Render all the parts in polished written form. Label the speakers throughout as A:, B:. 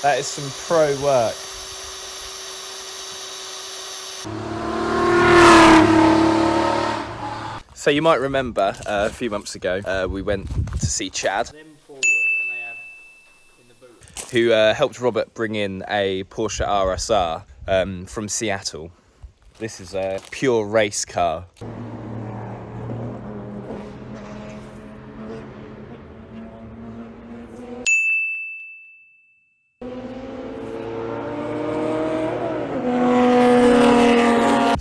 A: That is some pro work. So you might remember a few months ago we went to see Chad, who helped Robert bring in a Porsche RSR from Seattle. This is a pure race car.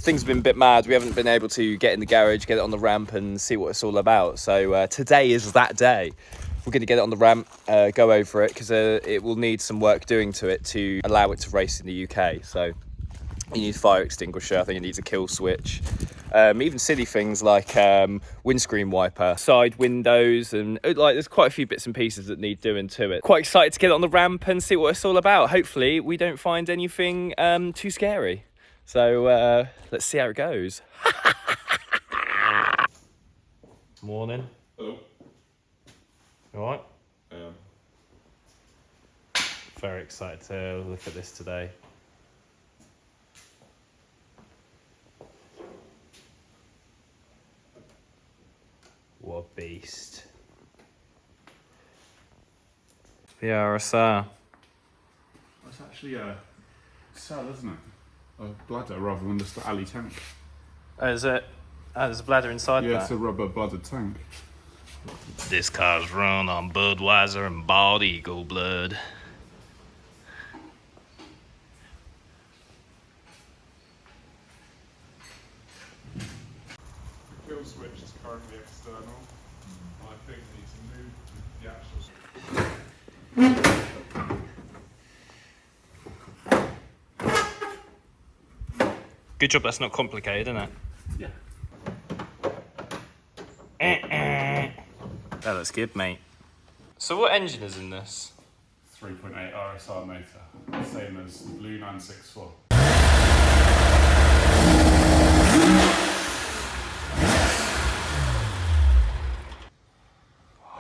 A: Things have been a bit mad. We haven't been able to get in the garage, get it on the ramp and see what it's all about. So today is that day. We're going to get it on the ramp, go over it, because it will need some work doing to it to allow it to race in the UK. So you need a fire extinguisher, I think it needs a kill switch. Even silly things like windscreen wiper, side windows, and like there's quite a few bits and pieces that need doing to it. Quite excited to get it on the ramp and see what it's all about. Hopefully we don't find anything too scary. So let's see how it goes. Morning.
B: Hello.
A: You alright?
B: I am.
A: Very excited to look at this today. What a beast. The RSR.
B: That's actually a cell, isn't it? A bladder rather than just an alley tank.
A: Oh, is it? Oh, there's a bladder inside that?
B: Yeah, it's a rubber bladdered tank.
A: This car's run on Budweiser and Bald Eagle blood.
B: The kill switch is currently external. I think it needs to move the actual switch.
A: Good job that's not complicated, isn't it?
B: Yeah.
A: That looks good, mate. So what engine is in this?
B: 3.8 RSR motor, same as the Blue 964.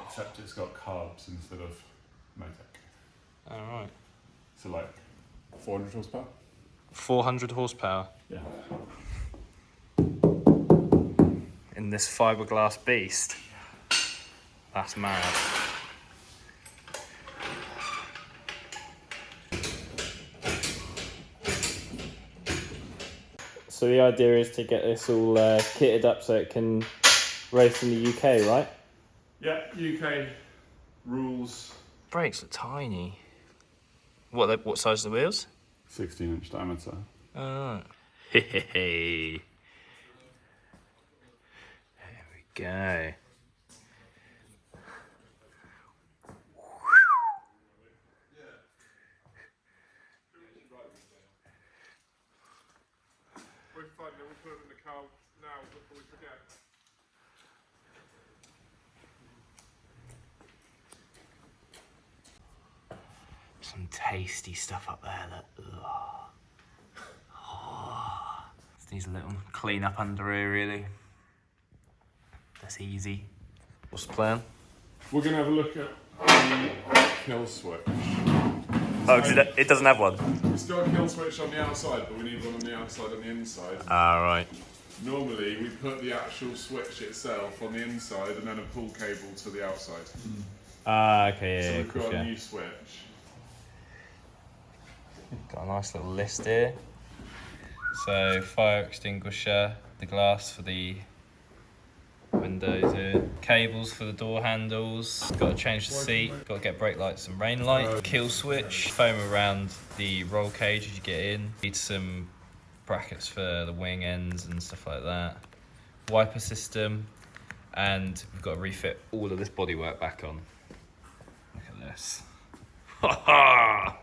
B: Except it's got carbs instead of Motec.
A: Alright.
B: So like 400 horsepower?
A: 400 horsepower.
B: Yeah.
A: In this fiberglass beast. That's mad. So the idea is to get this all kitted up so it can race in the UK, right?
B: Yeah, UK rules.
A: Brakes are tiny. What size are the wheels?
B: 16-inch diameter.
A: Alright. Hey. There we go.
B: We're fine, then we'll put them in the car now before we forget.
A: Some tasty stuff up there. Look. Oh. Just needs a little clean up under here, really. That's easy. What's the plan?
B: We're going to have a look at the kill switch.
A: Oh, it doesn't have one?
B: It's got a kill switch on the outside, but we need one on the outside and the inside.
A: Ah, right.
B: Normally, we put the actual switch itself on the inside and then a pull cable to the outside.
A: Ah, okay,
B: So
A: yeah,
B: we've got a new switch.
A: Got a nice little list here. So, fire extinguisher, the glass for the windows here, cables for the door handles, got to change the seat, got to get brake lights and rain light, kill switch, foam around the roll cage as you get in, need some brackets for the wing ends and stuff like that, wiper system, and we've got to refit all of this bodywork back on. Look at this. Ha ha!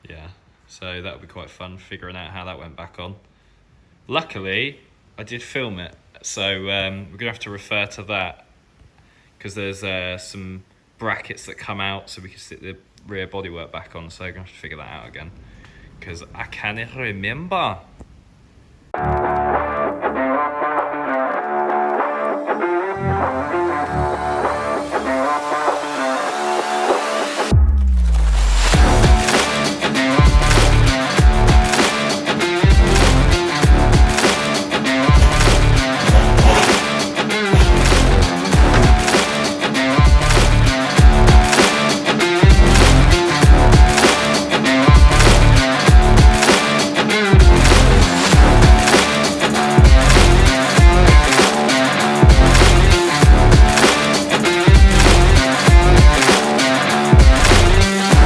A: Yeah, so that would be quite fun figuring out how that went back on. Luckily, I did film it, so we're going to have to refer to that because there's some brackets that come out so we can stick the rear bodywork back on, so I'm going to have to figure that out again because I can't remember.